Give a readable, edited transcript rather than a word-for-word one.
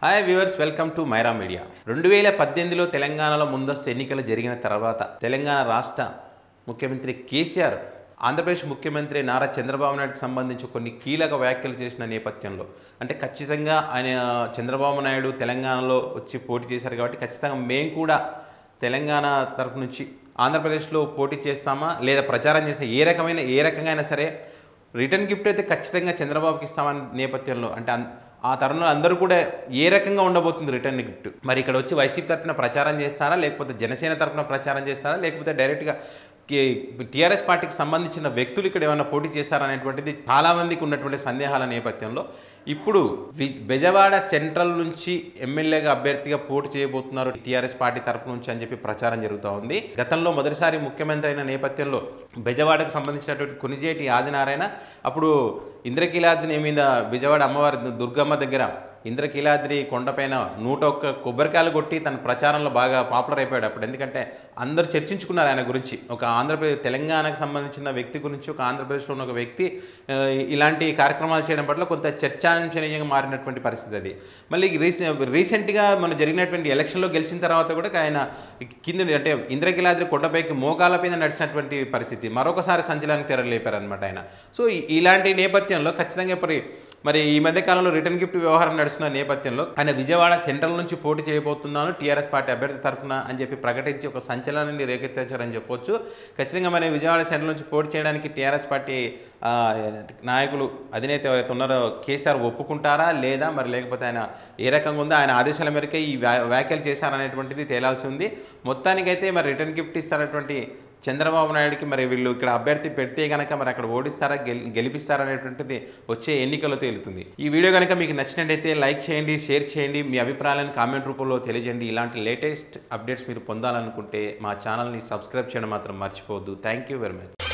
Hi viewers, welcome to Myra media. 2018లో తెలంగాణలో ముందస్తు ఎన్నికలు జరిగిన తర్వాత తెలంగాణ రాష్ట్ర ముఖ్యమంత్రి కేసీఆర్ ఆంధ్రప్రదేశ్ ముఖ్యమంత్రి నారా చంద్రబాబు నాయుడుకి సంబంధించి కొన్ని కీలక వ్యాఖ్యలు చేసిన నేపథ్యంలో, అంటే ఖచ్చితంగా ఆయన చంద్రబాబు నాయుడు తెలంగాణలో వచ్చి పోటీ చేశారు కాబట్టి ఖచ్చితంగా మేము కూడా తెలంగాణ తరఫు నుంచి ఆంధ్రప్రదేశ్లో పోటీ చేస్తామా లేదా ప్రచారం చేసే ఏ రకంగా అయినా సరే రిటర్న్ గిఫ్ట్ అయితే ఖచ్చితంగా చంద్రబాబుకి ఇస్తామని నేపథ్యంలో, అంటే ఆ తరుణంలో అందరూ కూడా ఏ రకంగా ఉండబోతుంది రిటర్న్ గిఫ్ట్, మరి ఇక్కడ వచ్చి వైసీపీ తరఫున ప్రచారం చేస్తారా, లేకపోతే జనసేన తరఫున ప్రచారం చేస్తారా, లేకపోతే డైరెక్ట్గా టీఆర్ఎస్ పార్టీకి సంబంధించిన వ్యక్తులు ఇక్కడ ఏమైనా పోటీ చేస్తారనేటువంటిది చాలామందికి ఉన్నటువంటి సందేహాల నేపథ్యంలో ఇప్పుడు బెజవాడ సెంట్రల్ నుంచి ఎమ్మెల్యేగా అభ్యర్థిగా పోటీ చేయబోతున్నారు టీఆర్ఎస్ పార్టీ తరఫు నుంచి అని చెప్పి ప్రచారం జరుగుతూ ఉంది. గతంలో మొదటిసారి ముఖ్యమంత్రి అయిన నేపథ్యంలో బెజవాడకు సంబంధించినటువంటి కొనిజేటి ఆదినారాయణ అప్పుడు ఇంద్రకీలాద్రి మీద బెజవాడ అమ్మవారి దుర్గమ్మ దగ్గర ఇంద్రకీలాద్రి కొండపైన 101 కొబ్బరికాయలు కొట్టి తన ప్రచారంలో బాగా పాపులర్ అయిపోయాడు అప్పుడు. ఎందుకంటే అందరూ చర్చించుకున్నారు ఆయన గురించి, ఒక ఆంధ్రప్రదేశ్ తెలంగాణకు సంబంధించిన వ్యక్తి గురించి, ఒక ఆంధ్రప్రదేశ్లో ఉన్న ఒక వ్యక్తి ఇలాంటి కార్యక్రమాలు చేయడం పట్ల కొంత చర్చాంశనీయంగా మారినటువంటి పరిస్థితి అది. మళ్ళీ రీసెంట్గా మనం జరిగినటువంటి ఎలక్షన్లో గెలిచిన తర్వాత కూడా ఆయన కింద అంటే ఇంద్రకీలాద్రి కొండపైకి మోకాళ్ళపైన నడిచినటువంటి పరిస్థితి, మరొకసారి సంచలనానికి తెరలేపారనమాట ఆయన. సో ఇలాంటి నేపథ్యంలో ఖచ్చితంగా మరి ఈ మధ్యకాలంలో రిటర్న్ గిఫ్ట్ వ్యవహారం నడుస్తున్న నేపథ్యంలో ఆయన విజయవాడ సెంట్రల్ నుంచి పోటీ చేయబోతున్నాను టీఆర్ఎస్ పార్టీ అభ్యర్థి తరఫున అని చెప్పి ప్రకటించి ఒక సంచలనాన్ని రేకెత్తించారని చెప్పొచ్చు. ఖచ్చితంగా మరి విజయవాడ సెంట్రల్ నుంచి పోటీ చేయడానికి టీఆర్ఎస్ పార్టీ నాయకులు అధినేత ఎవరైతే ఉన్నారో కేసీఆర్ ఒప్పుకుంటారా లేదా, మరి లేకపోతే ఆయన ఏ రకంగా ఉందో ఆయన ఆదేశాల మేరకే ఈ వ్యాఖ్యలు చేశారనేటువంటిది తేలాల్సి ఉంది. మొత్తానికైతే మరి రిటర్న్ గిఫ్ట్ ఇస్తారనేటువంటి చంద్రబాబు నాయుడుకి మరి వీళ్ళు ఇక్కడ అభ్యర్థి పెడితే కనుక మరి అక్కడ ఓడిస్తారా గెలిపిస్తారా అనేటువంటిది వచ్చే ఎన్నికల్లో తేలుతుంది. ఈ వీడియో కనుక మీకు నచ్చినట్టయితే లైక్ చేయండి, షేర్ చేయండి, మీ అభిప్రాయాలను కామెంట్ రూపంలో తెలియజేయండి. ఇలాంటి లేటెస్ట్ అప్డేట్స్ మీరు పొందాలనుకుంటే మా ఛానల్ని సబ్స్క్రైబ్ చేయడం మాత్రం మర్చిపోవద్దు. Thank you very much.